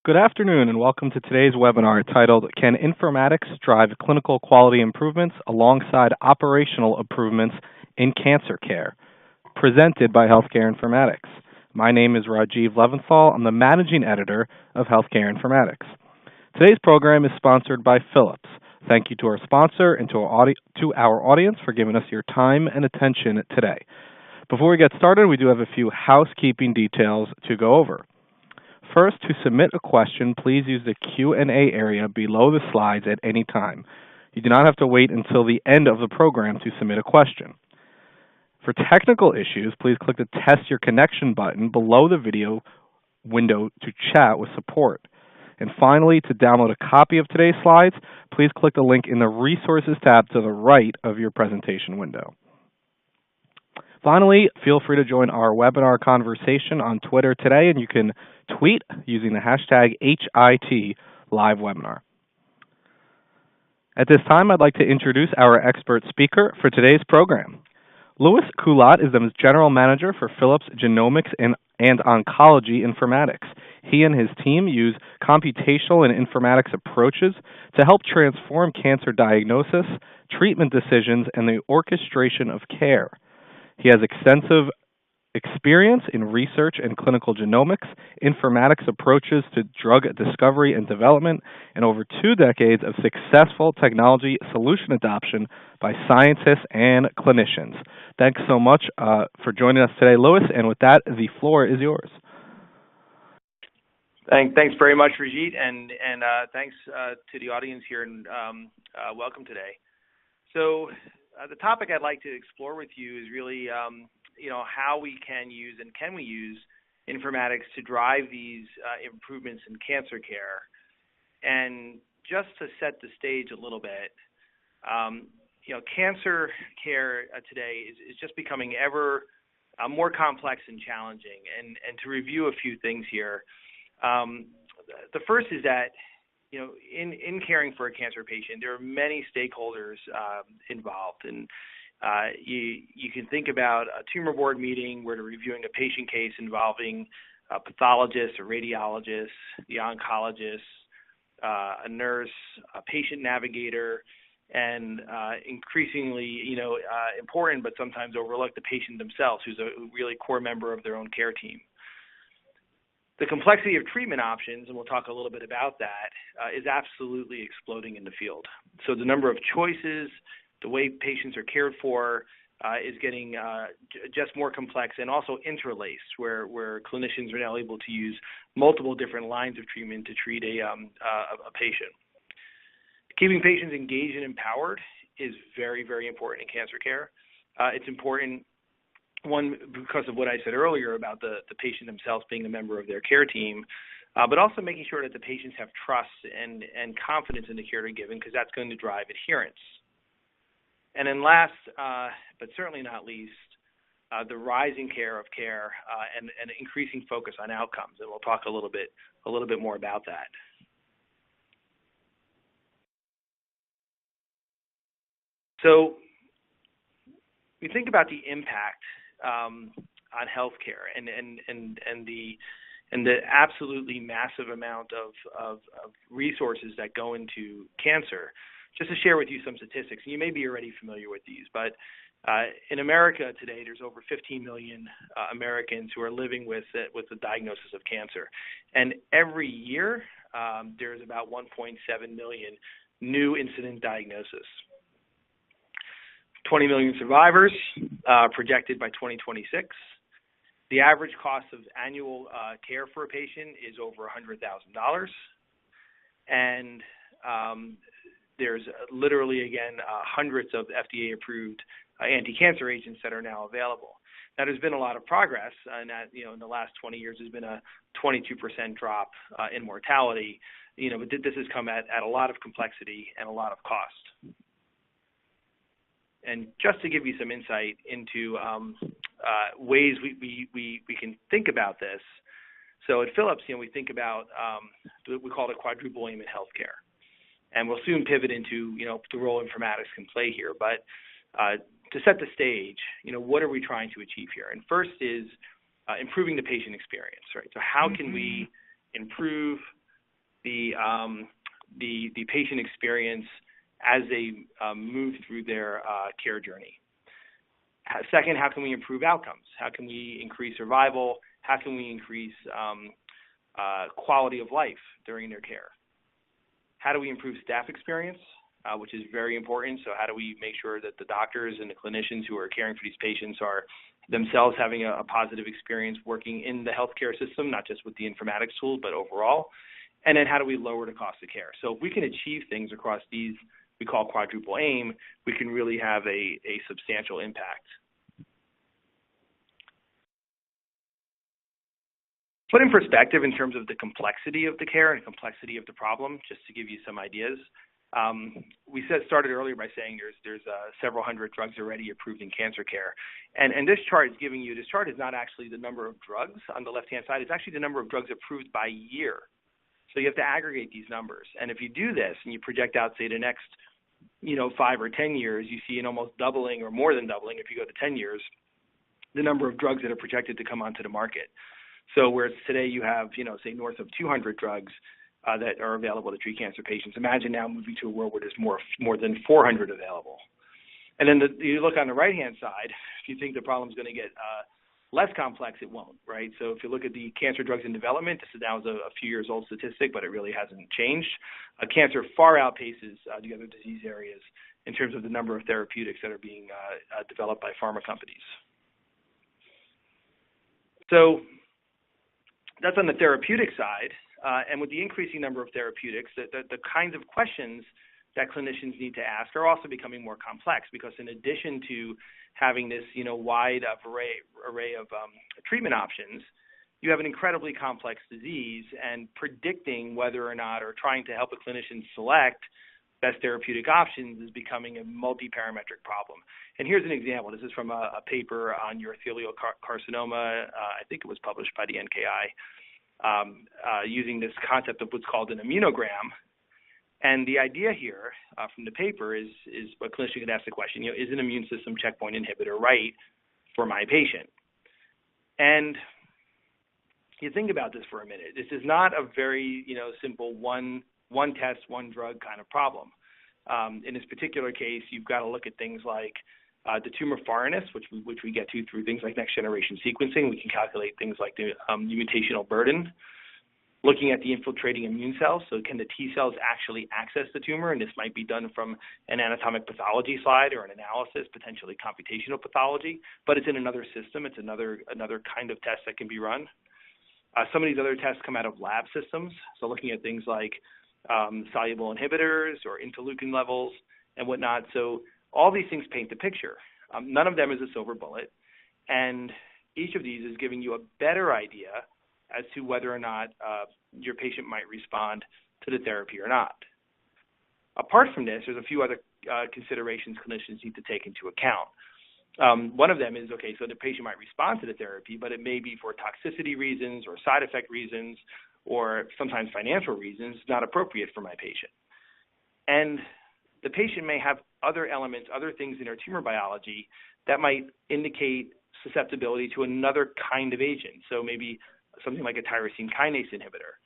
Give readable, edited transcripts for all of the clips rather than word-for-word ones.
Good afternoon and welcome to today's webinar titled Can Informatics Drive Clinical Quality Improvements Alongside Operational Improvements in Cancer Care? Presented by Healthcare Informatics. My name is Rajiv Leventhal. I'm the Managing Editor of Healthcare Informatics. Today's program is sponsored by Philips. Thank you to our sponsor and to our audience for giving us your time and attention today. Before we get started, we do have a few housekeeping details to go over. First, to submit a question, please use the Q&A area below the slides at any time. You do not have to wait until the end of the program to submit a question. For technical issues, please click the Test Your Connection button below the video window to chat with support. And finally, to download a copy of today's slides, please click the link in the Resources tab to the right of your presentation window. Finally, feel free to join our webinar conversation on Twitter today, and you can tweet using the hashtag #HITLiveWebinar. At this time, I'd like to introduce our expert speaker for today's program. Louis Culotte is the General Manager for Philips Genomics and Oncology Informatics. He and his team use computational and informatics approaches to help transform cancer diagnosis, treatment decisions, and the orchestration of care. He has extensive experience in research and clinical genomics, informatics approaches to drug discovery and development, and over 2 decades of successful technology solution adoption by scientists and clinicians. Thanks so much for joining us today, Louis, and with that, the floor is yours. Thanks very much, Rajit, and thanks to the audience here, and welcome today. So the topic I'd like to explore with you is really how we can use and can we use informatics to drive these improvements in cancer care. And just to set the stage a little bit, cancer care today is just becoming ever more complex and challenging. And to review a few things here, the first is that in caring for a cancer patient, there are many stakeholders involved, and you can think about a tumor board meeting where they're reviewing a patient case involving a pathologist, a radiologist, the oncologist, a nurse, a patient navigator, and increasingly, important but sometimes overlooked, the patient themselves, who's a really core member of their own care team. The complexity of treatment options, and we'll talk a little bit about that, is absolutely exploding in the field. So the number of choices, the way patients are cared for is getting just more complex and also interlaced, where clinicians are now able to use multiple different lines of treatment to treat a patient. Keeping patients engaged and empowered is very, very important in cancer care. It's important, one, because of what I said earlier about the patient themselves being a member of their care team, but also making sure that the patients have trust and confidence in the care they're given, because that's going to drive adherence. And then last, but certainly not least, the rising care and increasing focus on outcomes, and we'll talk a little bit more about that. So we think about the impact on healthcare and the absolutely massive amount of resources that go into cancer. Just to share with you some statistics, and you may be already familiar with these, but in America today, there's over 15 million Americans who are living with the diagnosis of cancer, and every year there's about 1.7 million new incident diagnoses. 20 million survivors projected by 2026. The average cost of annual care for a patient is over $100,000. And there's literally, again, hundreds of FDA-approved anti-cancer agents that are now available. Now, there's been a lot of progress, and that, in the last 20 years, there's been a 22% drop in mortality. But this has come at a lot of complexity and a lot of cost. And just to give you some insight into ways we can think about this, so at Philips, we think about we call it quadruple aim in healthcare, and we'll soon pivot into the role informatics can play here. But to set the stage, what are we trying to achieve here? And first is improving the patient experience, right? So how can we improve the patient experience as they move through their care journey. Second, how can we improve outcomes? How can we increase survival? How can we increase quality of life during their care? How do we improve staff experience, which is very important? So how do we make sure that the doctors and the clinicians who are caring for these patients are themselves having a positive experience working in the healthcare system, not just with the informatics tool, but overall? And then how do we lower the cost of care? So if we can achieve things across these, we call quadruple aim, we can really have a substantial impact. Put in perspective in terms of the complexity of the care and complexity of the problem, just to give you some ideas. We started earlier by saying there's several hundred drugs already approved in cancer care. And this chart is giving you, this chart is not actually the number of drugs on the left-hand side, it's actually the number of drugs approved by year. So you have to aggregate these numbers. And if you do this and you project out, say, the next 5 or 10 years, you see an almost doubling or more than doubling if you go to 10 years, the number of drugs that are projected to come onto the market. So whereas today you have, say north of 200 drugs that are available to treat cancer patients, imagine now moving to a world where there's more than 400 available. And then you look on the right-hand side, if you think the problem is going to get less complex, it won't, right? So if you look at the cancer drugs in development, this is now a few years old statistic, but it really hasn't changed. Cancer far outpaces the other disease areas in terms of the number of therapeutics that are being developed by pharma companies. So that's on the therapeutic side. And with the increasing number of therapeutics, the kinds of questions that clinicians need to ask are also becoming more complex, because in addition to having this wide array of treatment options, you have an incredibly complex disease, and predicting whether or not, or trying to help a clinician select best therapeutic options is becoming a multi-parametric problem. And here's an example. This is from a paper on urothelial carcinoma. I think it was published by the NKI, using this concept of what's called an immunogram. And the idea here from the paper is a clinician can ask the question, is an immune system checkpoint inhibitor right for my patient? And you think about this for a minute. This is not a very simple one test, one drug kind of problem. In this particular case, you've got to look at things like the tumor foreignness, which we get to through things like next generation sequencing. We can calculate things like the mutational burden. Looking at the infiltrating immune cells, so can the T cells actually access the tumor? And this might be done from an anatomic pathology slide or an analysis, potentially computational pathology, but it's in another system. It's another kind of test that can be run. Some of these other tests come out of lab systems, so looking at things like soluble inhibitors or interleukin levels and whatnot. So all these things paint the picture. None of them is a silver bullet, and each of these is giving you a better idea as to whether or not your patient might respond to the therapy or not. Apart from this, there's a few other considerations clinicians need to take into account. One of them is, so the patient might respond to the therapy, but it may be for toxicity reasons or side effect reasons or sometimes financial reasons not appropriate for my patient. And the patient may have other elements, other things in their tumor biology that might indicate susceptibility to another kind of agent. So maybe something like a tyrosine kinase inhibitor.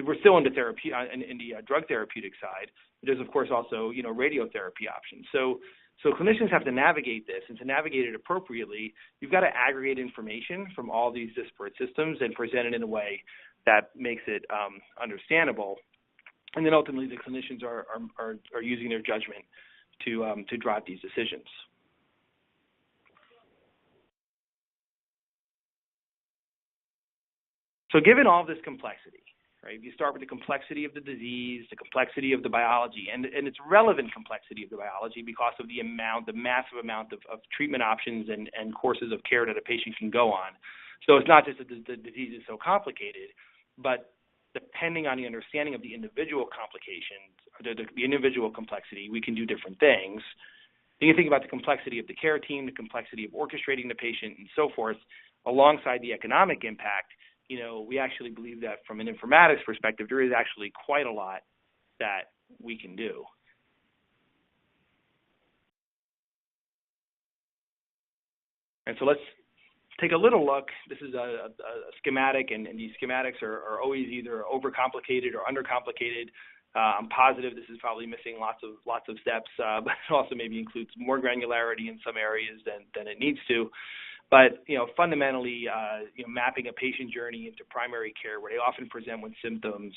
We're still in the therapy in the drug therapeutic side. There's of course also radiotherapy options. So clinicians have to navigate this, and to navigate it appropriately, you've got to aggregate information from all these disparate systems and present it in a way that makes it understandable. And then ultimately, the clinicians are using their judgment to drive these decisions. So given all this complexity, right, you start with the complexity of the disease, the complexity of the biology, and its relevant complexity of the biology because of the massive amount of treatment options and courses of care that a patient can go on. So it's not just that the disease is so complicated, but depending on the understanding of the individual complications, the individual complexity, we can do different things. Then you think about the complexity of the care team, the complexity of orchestrating the patient, and so forth, alongside the economic impact. We actually believe that from an informatics perspective, there is actually quite a lot that we can do. And so let's take a little look. This is a schematic, and these schematics are always either overcomplicated or undercomplicated. I'm positive this is probably missing lots of steps, but it also maybe includes more granularity in some areas than it needs to. But fundamentally, mapping a patient journey into primary care, where they often present with symptoms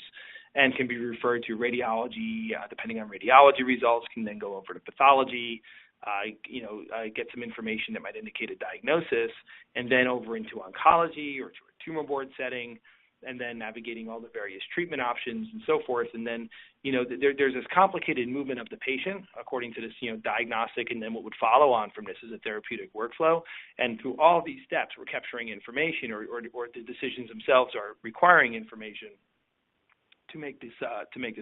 and can be referred to radiology, depending on radiology results, can then go over to pathology, get some information that might indicate a diagnosis, and then over into oncology or to a tumor board setting, and then navigating all the various treatment options and so forth. And then, there's this complicated movement of the patient according to this, diagnostic, and then what would follow on from this is a therapeutic workflow. And through all these steps, we're capturing information, or the decisions themselves are requiring information to make this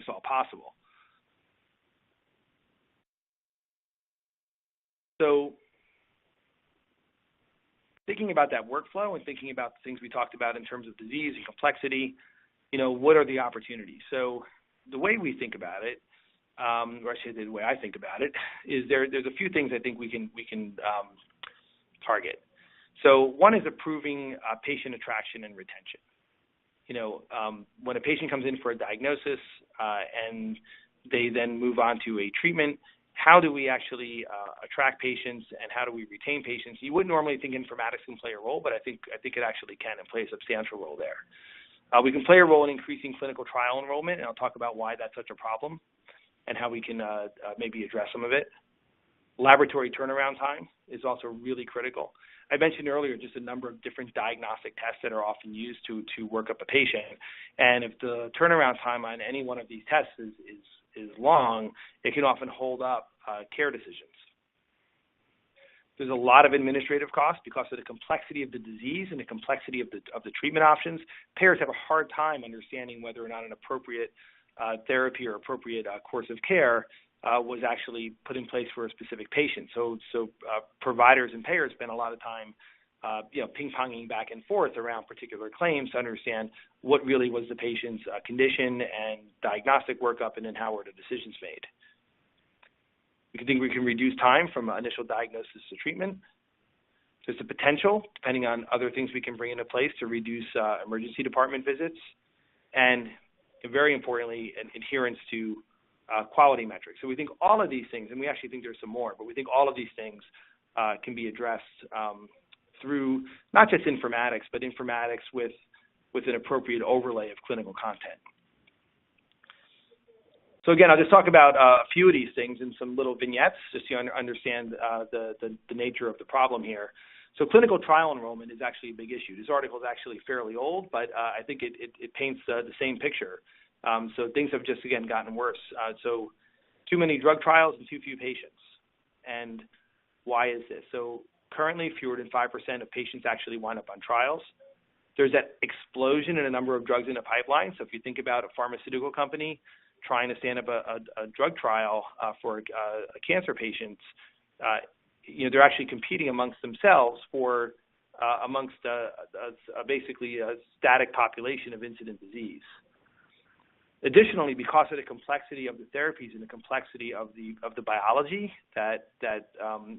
all possible. So thinking about that workflow and thinking about the things we talked about in terms of disease and complexity, what are the opportunities? So the way we think about it, or I should say the way I think about it, is there's a few things I think we can target. So one is improving patient attraction and retention. When a patient comes in for a diagnosis and they then move on to a treatment, how do we actually attract patients, and how do we retain patients? You wouldn't normally think informatics can play a role, but I think it actually can, and play a substantial role there. We can play a role in increasing clinical trial enrollment, and I'll talk about why that's such a problem and how we can maybe address some of it. Laboratory turnaround time is also really critical. I mentioned earlier just a number of different diagnostic tests that are often used to work up a patient, and if the turnaround time on any one of these tests is long, it can often hold up care decisions. There's a lot of administrative costs because of the complexity of the disease and the complexity of the treatment options. Payers have a hard time understanding whether or not an appropriate therapy or appropriate course of care was actually put in place for a specific patient. So providers and payers spend a lot of time ping-ponging back and forth around particular claims to understand what really was the patient's condition and diagnostic workup, and then how were the decisions made. We think we can reduce time from initial diagnosis to treatment. There's the potential, depending on other things we can bring into place, to reduce emergency department visits, and very importantly, an adherence to quality metrics. So we think all of these things, and we actually think there's some more, but we think all of these things can be addressed through not just informatics, but informatics with an appropriate overlay of clinical content. So again, I'll just talk about a few of these things in some little vignettes, just so you understand the nature of the problem here. So clinical trial enrollment is actually a big issue. This article is actually fairly old, but I think it paints the same picture. So things have just, again, gotten worse. So too many drug trials and too few patients. And why is this? So currently, fewer than 5% of patients actually wind up on trials. There's that explosion in a number of drugs in the pipeline. So if you think about a pharmaceutical company trying to stand up a drug trial for cancer patients, they're actually competing amongst themselves for basically a static population of incident disease. Additionally, because of the complexity of the therapies and the complexity of the biology that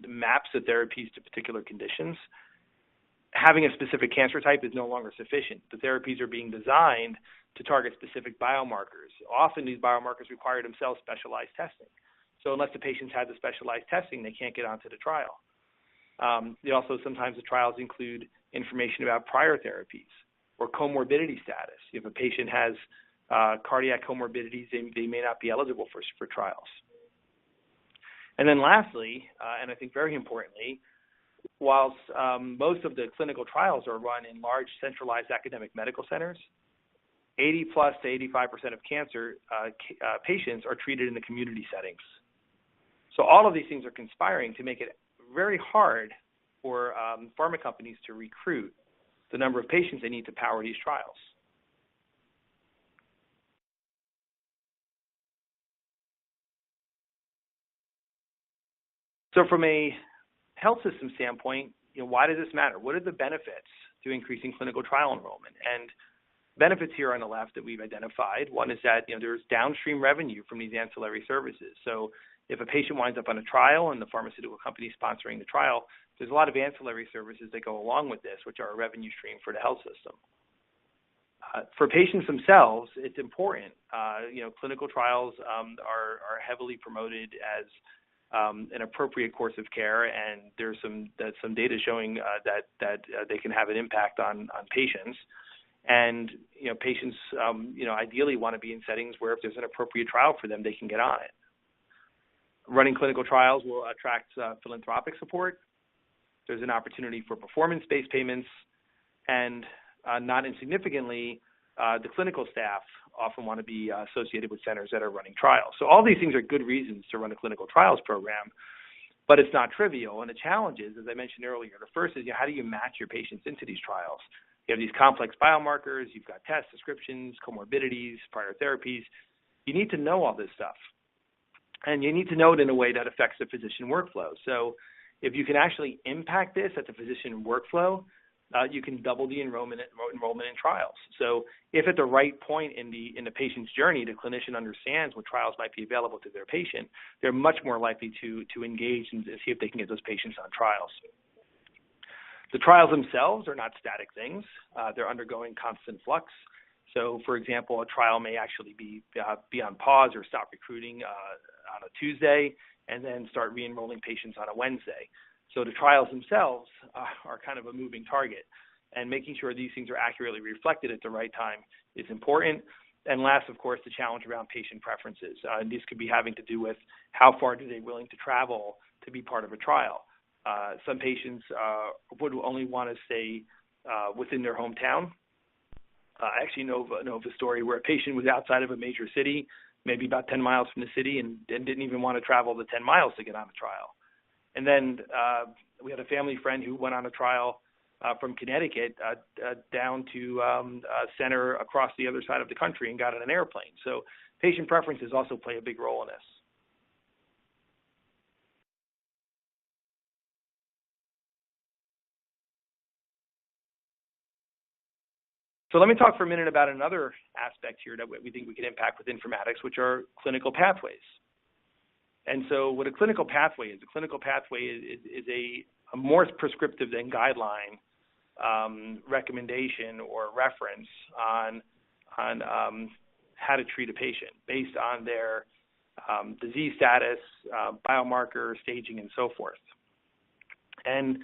maps the therapies to particular conditions, having a specific cancer type is no longer sufficient. The therapies are being designed to target specific biomarkers. Often these biomarkers require themselves specialized testing. So unless the patients have the specialized testing, they can't get onto the trial. Sometimes the trials include information about prior therapies or comorbidity status. If a patient has cardiac comorbidities, they may not be eligible for trials. And then lastly, and I think very importantly, whilst most of the clinical trials are run in large centralized academic medical centers, 80+ to 85% of cancer patients are treated in the community settings. So all of these things are conspiring to make it very hard for pharma companies to recruit the number of patients they need to power these trials. So from a health system standpoint, why does this matter? What are the benefits to increasing clinical trial enrollment? And benefits here on the left that we've identified. One is that there's downstream revenue from these ancillary services. So if a patient winds up on a trial and the pharmaceutical company is sponsoring the trial, there's a lot of ancillary services that go along with this, which are a revenue stream for the health system. For patients themselves, it's important. Clinical trials are heavily promoted as an appropriate course of care, and there's some data showing that they can have an impact on patients. And patients ideally want to be in settings where if there's an appropriate trial for them, they can get on it. Running clinical trials will attract philanthropic support. There's an opportunity for performance-based payments, and not insignificantly, the clinical staff often want to be associated with centers that are running trials. So all these things are good reasons to run a clinical trials program, but it's not trivial. And the challenge is, as I mentioned earlier, the first is how do you match your patients into these trials? You have these complex biomarkers, you've got tests, descriptions, comorbidities, prior therapies. You need to know all this stuff. And you need to know it in a way that affects the physician workflow. So if you can actually impact this at the physician workflow, you can double the enrollment in trials. So if at the right point in the patient's journey, the clinician understands what trials might be available to their patient, they're much more likely to engage and see if they can get those patients on trials. The trials themselves are not static things. They're undergoing constant flux. So, for example, a trial may actually be on pause or stop recruiting on a Tuesday and then start re-enrolling patients on a Wednesday. So the trials themselves are kind of a moving target, and making sure these things are accurately reflected at the right time is important. And last, of course, the challenge around patient preferences. And this could be having to do with how far are they willing to travel to be part of a trial. Some patients would only want to stay within their hometown. I actually know of a story where a patient was outside of a major city, maybe about 10 miles from the city, and didn't even want to travel the 10 miles to get on the trial. And then we had a family friend who went on a trial from Connecticut down to a center across the other side of the country and got on an airplane. So patient preferences also play a big role in this. So let me talk for a minute about another aspect here that we think we can impact with informatics, which are clinical pathways. And so what a clinical pathway is a more prescriptive than guideline recommendation or reference on how to treat a patient based on their disease status, biomarker, staging, and so forth. And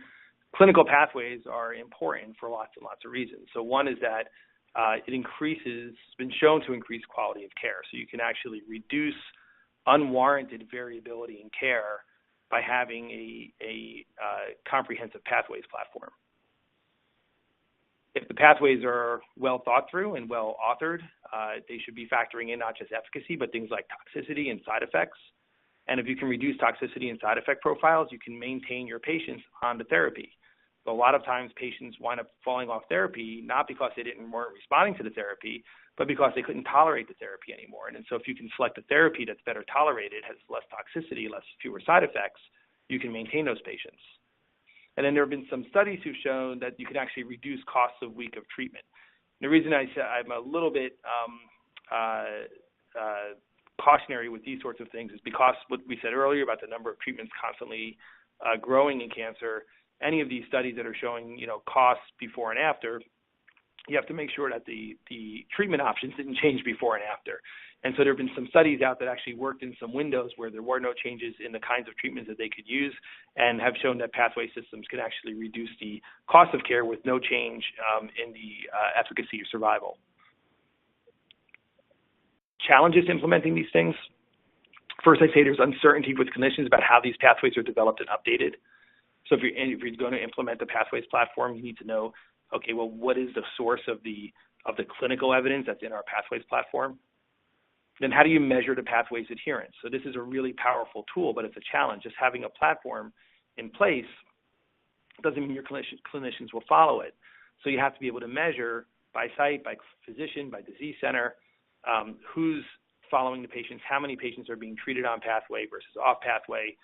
clinical pathways are important for lots and lots of reasons. So one is that it's been shown to increase quality of care. So you can actually reduce unwarranted variability in care by having a comprehensive pathways platform. If the pathways are well thought through and well authored, they should be factoring in not just efficacy, but things like toxicity and side effects. And if you can reduce toxicity and side effect profiles, you can maintain your patients on the therapy. So a lot of times patients wind up falling off therapy, not because they weren't responding to the therapy, but because they couldn't tolerate the therapy anymore. And so if you can select a therapy that's better tolerated, has less toxicity, fewer side effects, you can maintain those patients. And then there have been some studies who've shown that you can actually reduce costs of week of treatment. And the reason I say I'm a little bit cautionary with these sorts of things is because what we said earlier about the number of treatments constantly growing in cancer, any of these studies that are showing, costs before and after, you have to make sure that the treatment options didn't change before and after. And so there have been some studies out that actually worked in some windows where there were no changes in the kinds of treatments that they could use, and have shown that pathway systems can actually reduce the cost of care with no change in the efficacy or survival. Challenges implementing these things. First, I'd say there's uncertainty with clinicians about how these pathways are developed and updated. So if you're going to implement the pathways platform, you need to know, okay, well, what is the source of the clinical evidence that's in our pathways platform? Then how do you measure the pathways adherence? So this is a really powerful tool, but it's a challenge. Just having a platform in place doesn't mean your clinicians will follow it. So you have to be able to measure by site, by physician, by disease center, who's following the patients, how many patients are being treated on pathway versus off pathway,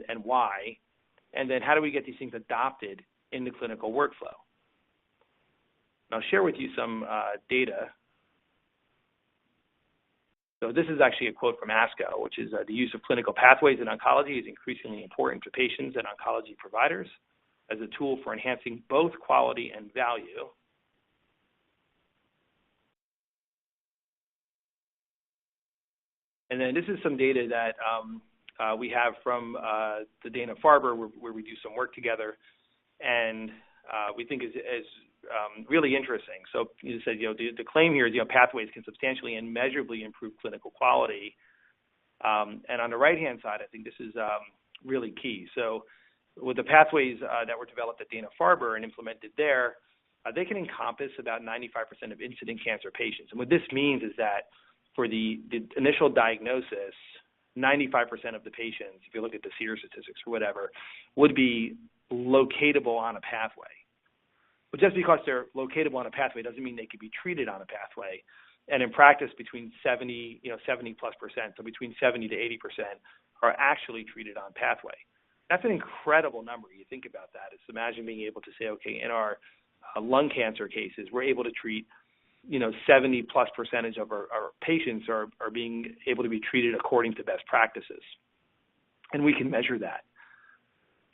and why. And then how do we get these things adopted in the clinical workflow? And I'll share with you some data. So this is actually a quote from ASCO, which is the use of clinical pathways in oncology is increasingly important to patients and oncology providers as a tool for enhancing both quality and value. And then this is some data that we have from the Dana-Farber, where we do some work together, and we think is really interesting. So you said, the claim here is, pathways can substantially and measurably improve clinical quality. And on the right-hand side, I think this is really key. So with the pathways that were developed at Dana-Farber and implemented there, they can encompass about 95% of incident cancer patients. And what this means is that for the initial diagnosis, 95% of the patients, if you look at the SEER statistics or whatever, would be locatable on a pathway. But just because they're locatable on a pathway doesn't mean they could be treated on a pathway. And in practice, between 70+%, so between 70 to 80% are actually treated on pathway. That's an incredible number. You think about that. It's imagine being able to say, okay, in our lung cancer cases, we're able to treat 70+% of our patients are being able to be treated according to best practices. And we can measure that.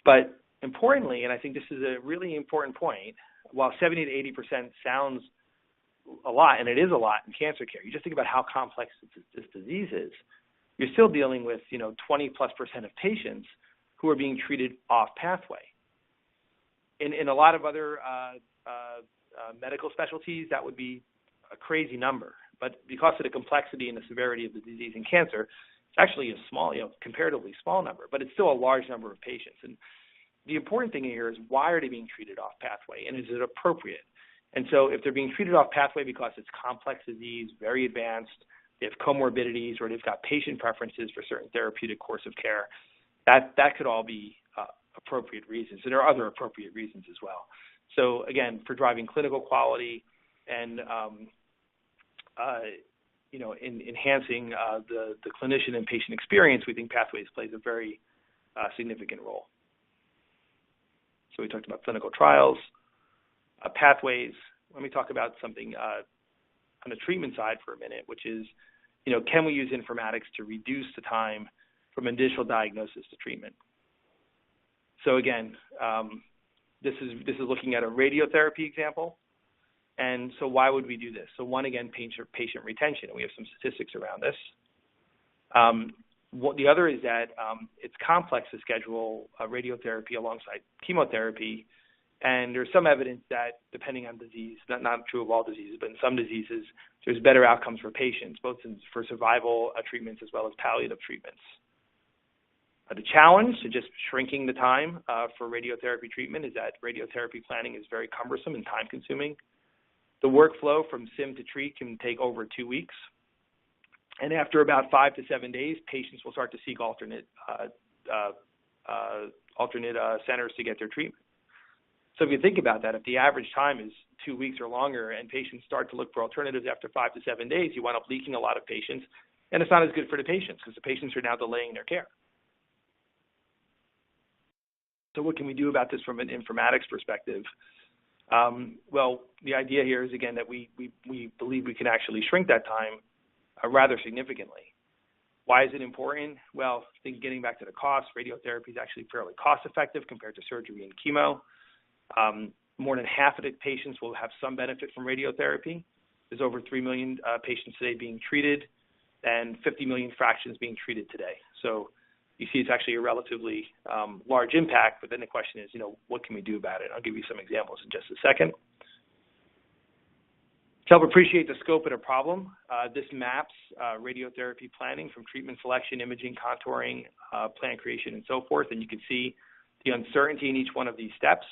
But importantly, and I think this is a really important point, while 70 to 80% sounds a lot, and it is a lot in cancer care, you just think about how complex this disease is. You're still dealing with 20+% of patients who are being treated off pathway. In a lot of other medical specialties, that would be a crazy number. But because of the complexity and the severity of the disease in cancer, it's actually a small, comparatively small number, but it's still a large number of patients. And the important thing here is, why are they being treated off pathway, and is it appropriate? And so if they're being treated off pathway because it's complex disease, very advanced, they have comorbidities, or they've got patient preferences for certain therapeutic course of care, that could all be appropriate reasons. And there are other appropriate reasons as well. So again, for driving clinical quality and in enhancing the clinician and patient experience, we think pathways plays a very significant role. So we talked about clinical trials, pathways. Let me talk about something on the treatment side for a minute, which is, can we use informatics to reduce the time from initial diagnosis to treatment? So again, this is looking at a radiotherapy example. And so why would we do this? So one, again, patient retention, and we have some statistics around this. The other is that it's complex to schedule radiotherapy alongside chemotherapy, and there's some evidence that, depending on disease, not true of all diseases, but in some diseases, there's better outcomes for patients, both for survival treatments as well as palliative treatments. The challenge to just shrinking the time for radiotherapy treatment is that radiotherapy planning is very cumbersome and time-consuming. The workflow from sim to treat can take over 2 weeks. And after about 5 to 7 days, patients will start to seek alternate centers to get their treatment. So if you think about that, if the average time is 2 weeks or longer and patients start to look for alternatives after 5 to 7 days, you wind up leaking a lot of patients, and it's not as good for the patients because the patients are now delaying their care. So what can we do about this from an informatics perspective? Well, the idea here is, again, that we believe we can actually shrink that time rather significantly. Why is it important? Well, I think getting back to the cost, radiotherapy is actually fairly cost-effective compared to surgery and chemo. More than half of the patients will have some benefit from radiotherapy. There's over 3 million patients today being treated, and 50 million fractions being treated today. So you see it's actually a relatively large impact, but then the question is, what can we do about it? I'll give you some examples in just a second. To help appreciate the scope of the problem, this maps radiotherapy planning from treatment selection, imaging, contouring, plan creation, and so forth. And you can see the uncertainty in each one of these steps.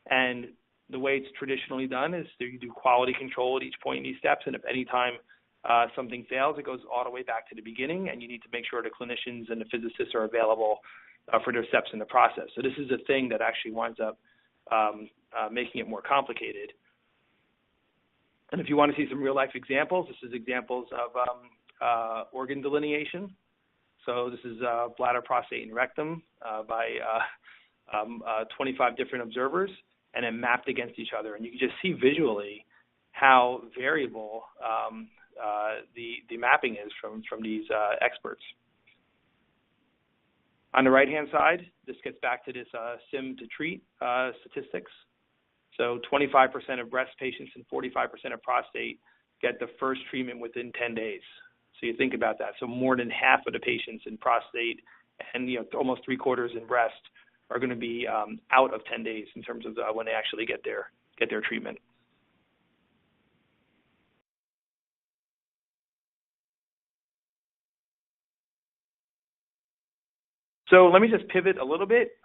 And the way it's traditionally done is that you do quality control at each point in these steps. And if any time something fails, it goes all the way back to the beginning, and you need to make sure the clinicians and the physicists are available for their steps in the process. So this is a thing that actually winds up making it more complicated. And if you want to see some real-life examples, this is examples of organ delineation. So this is bladder, prostate, and rectum by 25 different observers, and then mapped against each other. And you can just see visually how variable the mapping is from these experts. On the right-hand side, this gets back to this SIM to treat statistics. So 25% of breast patients and 45% of prostate get the first treatment within 10 days. So you think about that. So more than half of the patients in prostate and almost 3/4 in breast are going to be out of 10 days in terms of when they actually get their treatment. So let me just pivot a little bit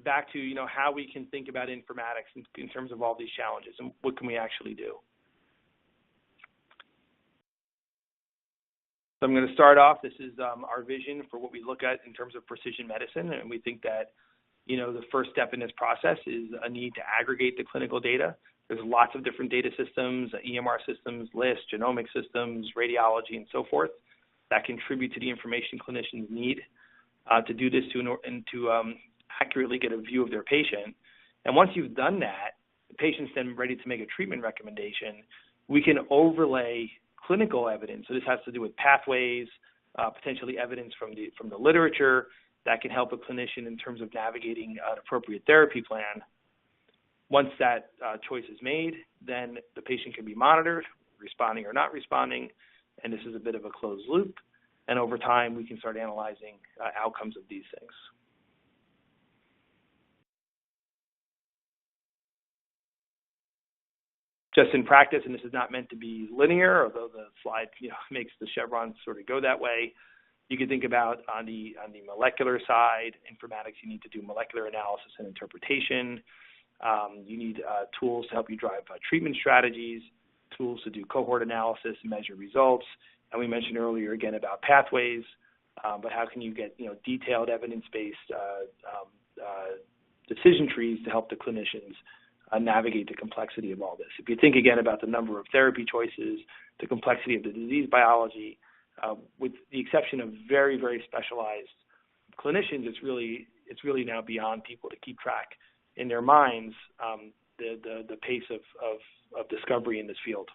back to how we can think about informatics in terms of all these challenges and what can we actually do. So I'm going to start off. This is our vision for what we look at in terms of precision medicine, and we think that the first step in this process is a need to aggregate the clinical data. There's lots of different data systems, EMR systems, LIST, genomic systems, radiology, and so forth that contribute to the information clinicians need to do this to accurately get a view of their patient. And once you've done that, the patient's then ready to make a treatment recommendation. We can overlay clinical evidence. So this has to do with pathways, potentially evidence from the literature that can help a clinician in terms of navigating an appropriate therapy plan. Once that choice is made, then the patient can be monitored, responding or not responding, and this is a bit of a closed loop. And over time, we can start analyzing outcomes of these things. Just in practice, and this is not meant to be linear, although the slide makes the chevron sort of go that way. You can think about on the molecular side, informatics, you need to do molecular analysis and interpretation. You need tools to help you drive treatment strategies, tools to do cohort analysis and measure results. And we mentioned earlier again about pathways, but how can you get detailed evidence-based decision trees to help the clinicians navigate the complexity of all this. If you think again about the number of therapy choices, the complexity of the disease biology, with the exception of very, very specialized clinicians, it's really now beyond people to keep track in their minds the pace of discovery in this field.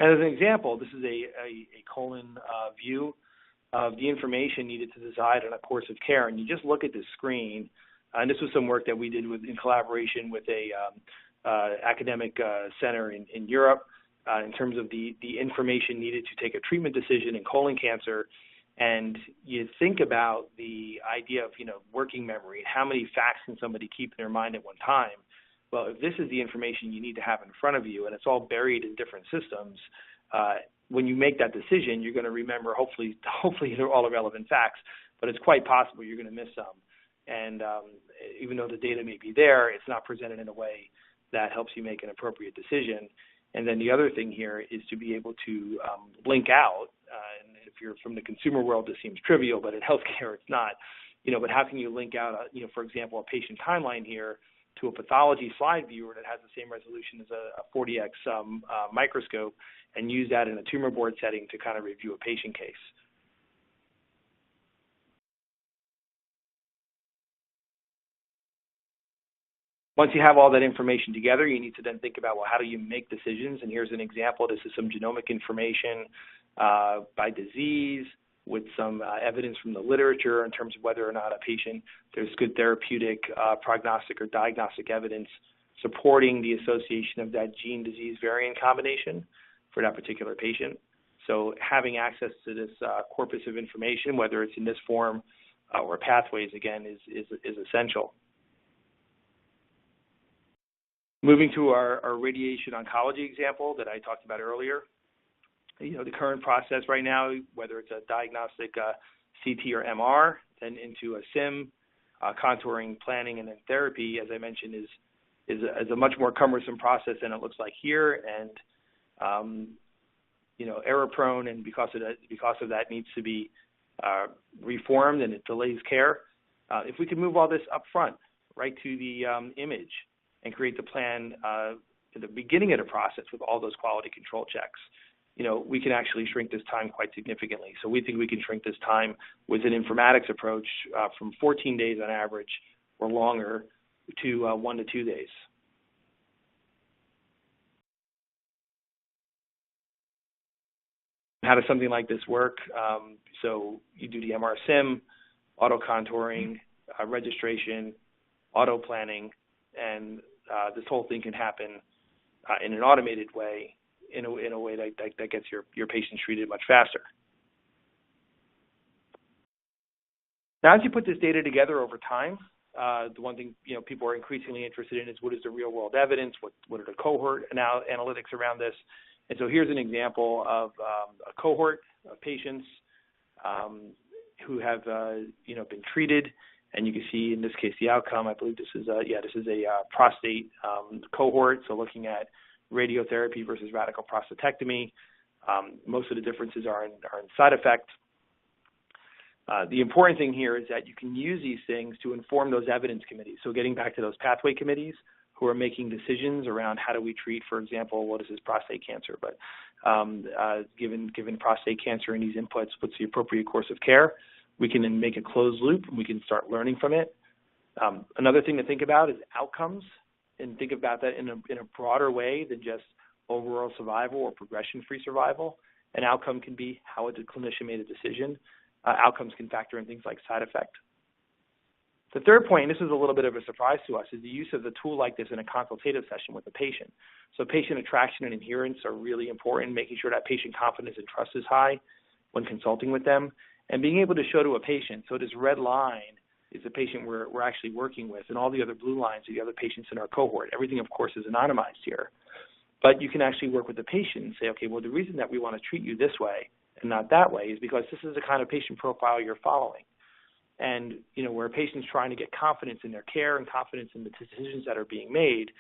And as an example, this is a colon view of the information needed to decide on a course of care. And you just look at this screen, and this was some work that we did in collaboration with a academic center in Europe in terms of the information needed to take a treatment decision in colon cancer. And you think about the idea of working memory, how many facts can somebody keep in their mind at one time. Well, if this is the information you need to have in front of you and it's all buried in different systems, when you make that decision, you're going to remember, hopefully they're all the relevant facts, but it's quite possible you're going to miss some. And even though the data may be there, it's not presented in a way that helps you make an appropriate decision. And then the other thing here is to be able to link out. And if you're from the consumer world, this seems trivial, but in healthcare, it's not. But how can you link out, for example, a patient timeline here to a pathology slide viewer that has the same resolution as a 40x microscope, and use that in a tumor board setting to kind of review a patient case? Once you have all that information together, you need to then think about, well, how do you make decisions? And here's an example. This is some genomic information by disease with some evidence from the literature in terms of whether or not a patient, there's good therapeutic, prognostic, or diagnostic evidence supporting the association of that gene-disease variant combination for that particular patient. So having access to this corpus of information, whether it's in this form or pathways, again, is essential. Moving to our radiation oncology example that I talked about earlier, the current process right now, whether it's a diagnostic CT or MR, then into a SIM, contouring, planning, and then therapy, as I mentioned, is a much more cumbersome process than it looks like here, and error prone, and because of that needs to be reformed, and it delays care. If we can move all this up front, right to the image, and create the plan at the beginning of the process with all those quality control checks, we can actually shrink this time quite significantly. So we think we can shrink this time with an informatics approach from 14 days on average or longer to 1 to 2 days. How does something like this work? So you do the MR sim, auto contouring, registration, auto planning, and this whole thing can happen in an automated way, in a way that gets your patients treated much faster. Now, as you put this data together over time, the one thing people are increasingly interested in is what is the real world evidence, what are the cohort analytics around this. And so here's an example of a cohort of patients who have been treated, and you can see in this case the outcome. I believe this is a prostate cohort, so looking at radiotherapy versus radical prostatectomy. Most of the differences are in side effect. The important thing here is that you can use these things to inform those evidence committees. So getting back to those pathway committees who are making decisions around how do we treat, for example, what is this prostate cancer, but given prostate cancer and these inputs, what's the appropriate course of care? We can then make a closed loop and we can start learning from it. Another thing to think about is outcomes, and think about that in a broader way than just overall survival or progression-free survival. An outcome can be how the clinician made a decision. Outcomes can factor in things like side effect. The third point, and this is a little bit of a surprise to us, is the use of a tool like this in a consultative session with the patient. So patient attraction and adherence are really important, making sure that patient confidence and trust is high when consulting with them, and being able to show to a patient, so this red line is the patient we're actually working with, and all the other blue lines are the other patients in our cohort. Everything, of course, is anonymized here. But you can actually work with the patient and say, okay, well, the reason that we want to treat you this way and not that way is because this is the kind of patient profile you're following. And, where a patient's trying to get confidence in their care and confidence in the decisions that are being made,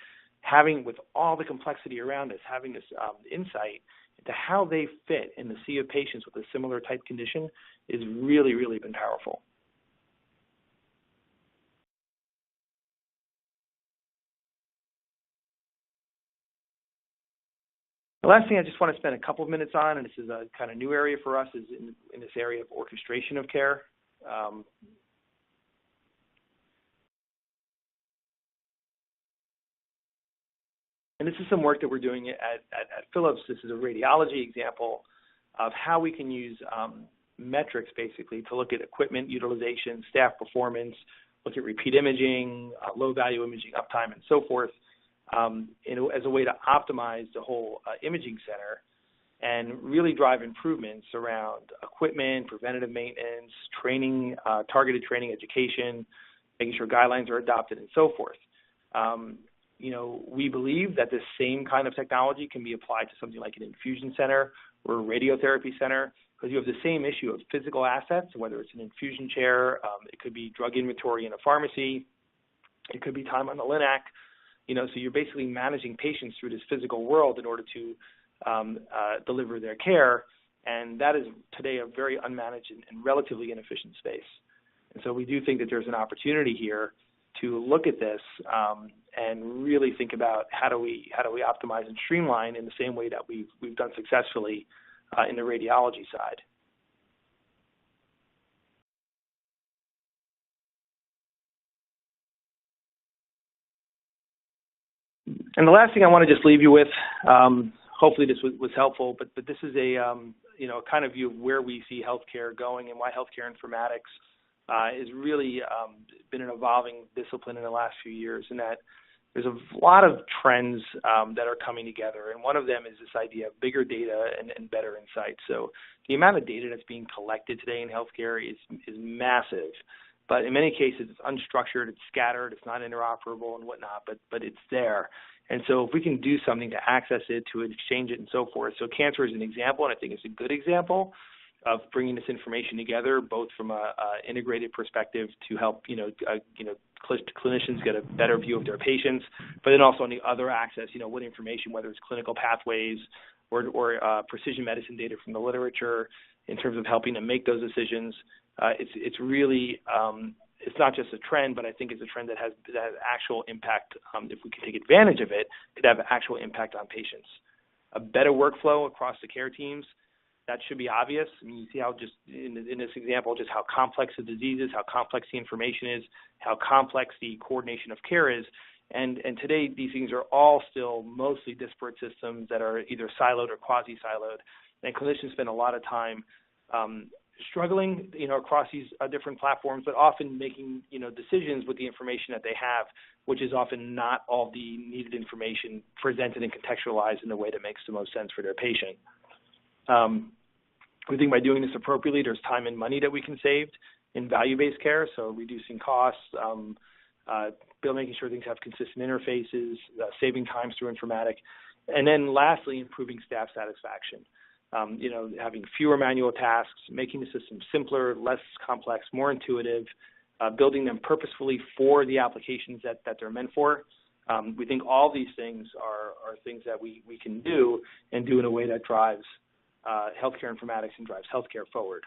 having, with all the complexity around us, having this insight into how they fit in the sea of patients with a similar type condition is really, really been powerful. The last thing I just want to spend a couple of minutes on, and this is a kind of new area for us, is in this area of orchestration of care. And this is some work that we're doing at Philips. This is a radiology example of how we can use metrics, basically, to look at equipment utilization, staff performance, look at repeat imaging, low-value imaging uptime, and so forth, as a way to optimize the whole imaging center and really drive improvements around equipment, preventative maintenance, training, targeted training, education, making sure guidelines are adopted, and so forth. We believe that this same kind of technology can be applied to something like an infusion center or a radiotherapy center, because you have the same issue of physical assets, whether it's an infusion chair, it could be drug inventory in a pharmacy, it could be time on the LINAC. So you're basically managing patients through this physical world in order to deliver their care, and that is today a very unmanaged and relatively inefficient space. And so we do think that there's an opportunity here to look at this and really think about how do we optimize and streamline in the same way that we've done successfully in the radiology side. And the last thing I want to just leave you with, hopefully this was helpful, but this is a kind of view of where we see healthcare going and why healthcare informatics is really been an evolving discipline in the last few years, and that there's a lot of trends that are coming together, and one of them is this idea of bigger data and better insight. So the amount of data that's being collected today in healthcare is massive, but in many cases it's unstructured, it's scattered, it's not interoperable and whatnot, but it's there. And so if we can do something to access it, to exchange it, and so forth. So cancer is an example, and I think it's a good example of bringing this information together, both from a integrated perspective to help clinicians get a better view of their patients, but then also on the other axis, what information, whether it's clinical pathways or precision medicine data from the literature, in terms of helping them make those decisions. It's really it's not just a trend, but I think it's a trend that has actual impact. If we can take advantage of it, could have actual impact on patients. A better workflow across the care teams, that should be obvious. I mean, you see how just in this example, just how complex the disease is, how complex the information is, how complex the coordination of care is. And today, these things are all still mostly disparate systems that are either siloed or quasi-siloed. And clinicians spend a lot of time struggling, across these different platforms, but often making, decisions with the information that they have, which is often not all the needed information presented and contextualized in a way that makes the most sense for their patient. We think by doing this appropriately, there's time and money that we can save in value-based care, so reducing costs, making sure things have consistent interfaces, saving times through informatics, and then lastly, improving staff satisfaction. Having fewer manual tasks, making the system simpler, less complex, more intuitive, building them purposefully for the applications that they're meant for. We think all these things are things that we can do and do in a way that drives healthcare informatics and drives healthcare forward.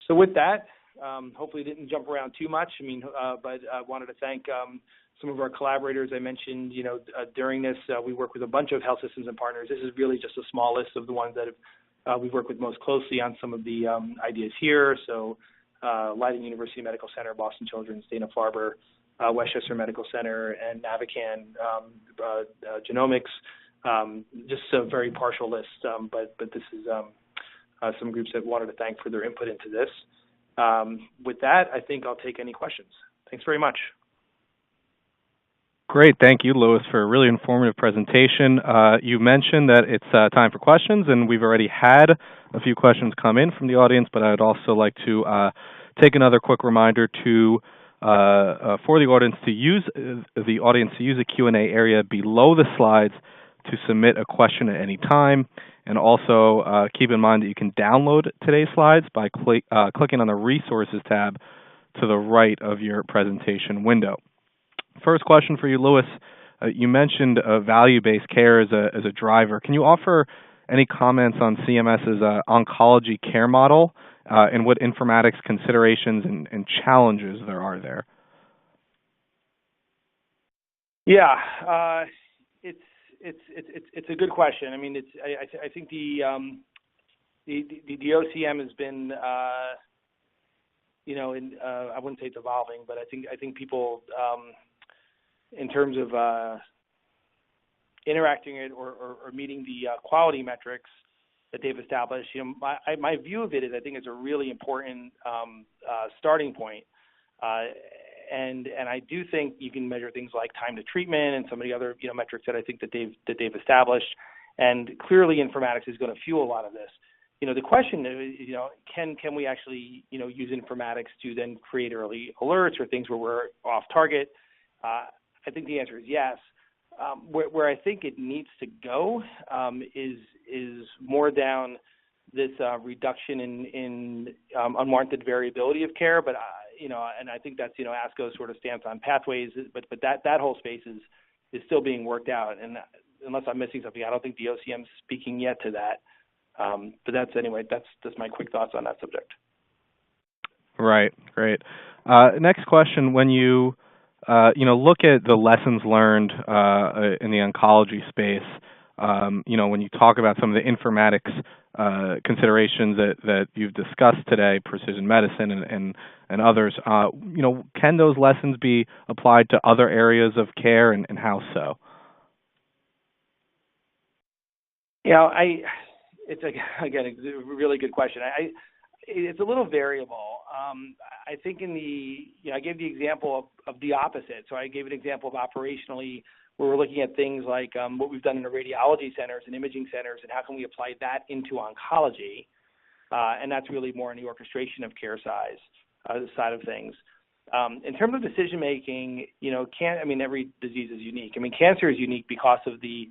So with that, hopefully didn't jump around too much. But I wanted to thank some of our collaborators. I mentioned, during this, we work with a bunch of health systems and partners. This is really just a small list of the ones that we've worked with most closely on some of the ideas here. So Leiden University Medical Center, Boston Children's, Dana-Farber, Westchester Medical Center, and Navican Genomics. Just a very partial list, but this is some groups that wanted to thank for their input into this. With that, I think I'll take any questions. Thanks very much. Great. Thank you, Louis, for a really informative presentation. You mentioned that it's time for questions, and we've already had a few questions come in from the audience, but I'd also like to take another quick reminder to for the audience to use a Q&A area below the slides to submit a question at any time. And also keep in mind that you can download today's slides by clicking on the Resources tab to the right of your presentation window. First question for you, Louis. You mentioned value-based care as a driver. Can you offer any comments on CMS's oncology care model and what informatics considerations and challenges there are there? Yeah, it's a good question. I think the OCM has been I wouldn't say it's evolving, but I think people in terms of interacting it or meeting the quality metrics that they've established, my view of it is I think it's a really important starting point. And I do think you can measure things like time to treatment and some of the other metrics that I think that they've established, and clearly informatics is going to fuel a lot of this. The question is, can we actually use informatics to then create early alerts or things where we're off target? I think the answer is yes. Where I think it needs to go is more down this reduction in unwarranted variability of care, but and I think that's ASCO's sort of stance on pathways, but that whole space is still being worked out, and unless I'm missing something, I don't think the OCM is speaking yet to that. But that's my quick thoughts on that subject. Right, great. Next question: when you look at the lessons learned in the oncology space, when you talk about some of the informatics considerations that you've discussed today, precision medicine and others, can those lessons be applied to other areas of care, and how so? It's again a really good question. It's a little variable. I think I gave the example of the opposite. So I gave an example of operationally where we're looking at things like what we've done in the radiology centers and imaging centers, and how can we apply that into oncology, and that's really more in the orchestration of care side of things. In terms of decision making, every disease is unique. Cancer is unique because of the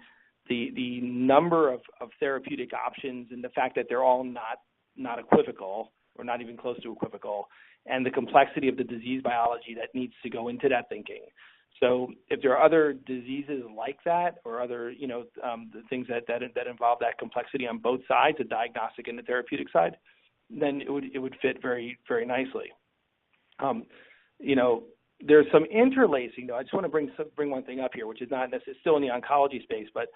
number of therapeutic options and the fact that they're all not equivocal or not even close to equivocal, and the complexity of the disease biology that needs to go into that thinking. So if there are other diseases like that, or other the things that involve that complexity on both sides, the diagnostic and the therapeutic side, then it would fit very, very nicely. There's some interlacing though. I just want to bring one thing up here, which is not necessarily still in the oncology space, but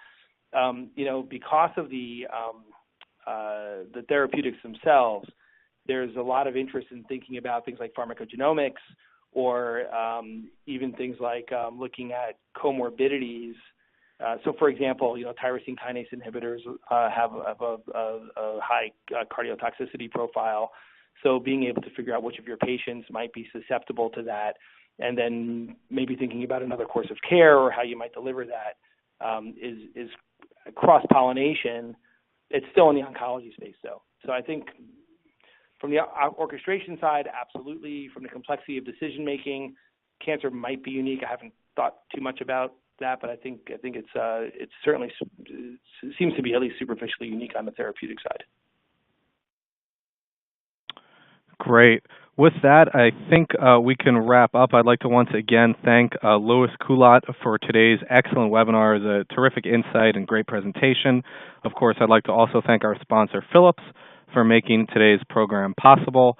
because of the therapeutics themselves, there's a lot of interest in thinking about things like pharmacogenomics or even things like looking at comorbidities. So, for example, tyrosine kinase inhibitors have a high cardiotoxicity profile. So being able to figure out which of your patients might be susceptible to that, and then maybe thinking about another course of care or how you might deliver that is cross-pollination. It's still in the oncology space, though. So I think from the orchestration side, absolutely. From the complexity of decision-making, cancer might be unique. I haven't thought too much about that, but I think it's certainly seems to be at least superficially unique on the therapeutic side. Great. With that, I think we can wrap up. I'd like to once again thank Louis Culotte for today's excellent webinar. It was a terrific insight and great presentation. Of course, I'd like to also thank our sponsor, Philips, for making today's program possible.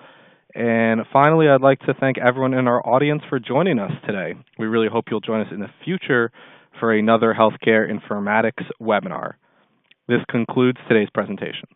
And finally, I'd like to thank everyone in our audience for joining us today. We really hope you'll join us in the future for another healthcare informatics webinar. This concludes today's presentation.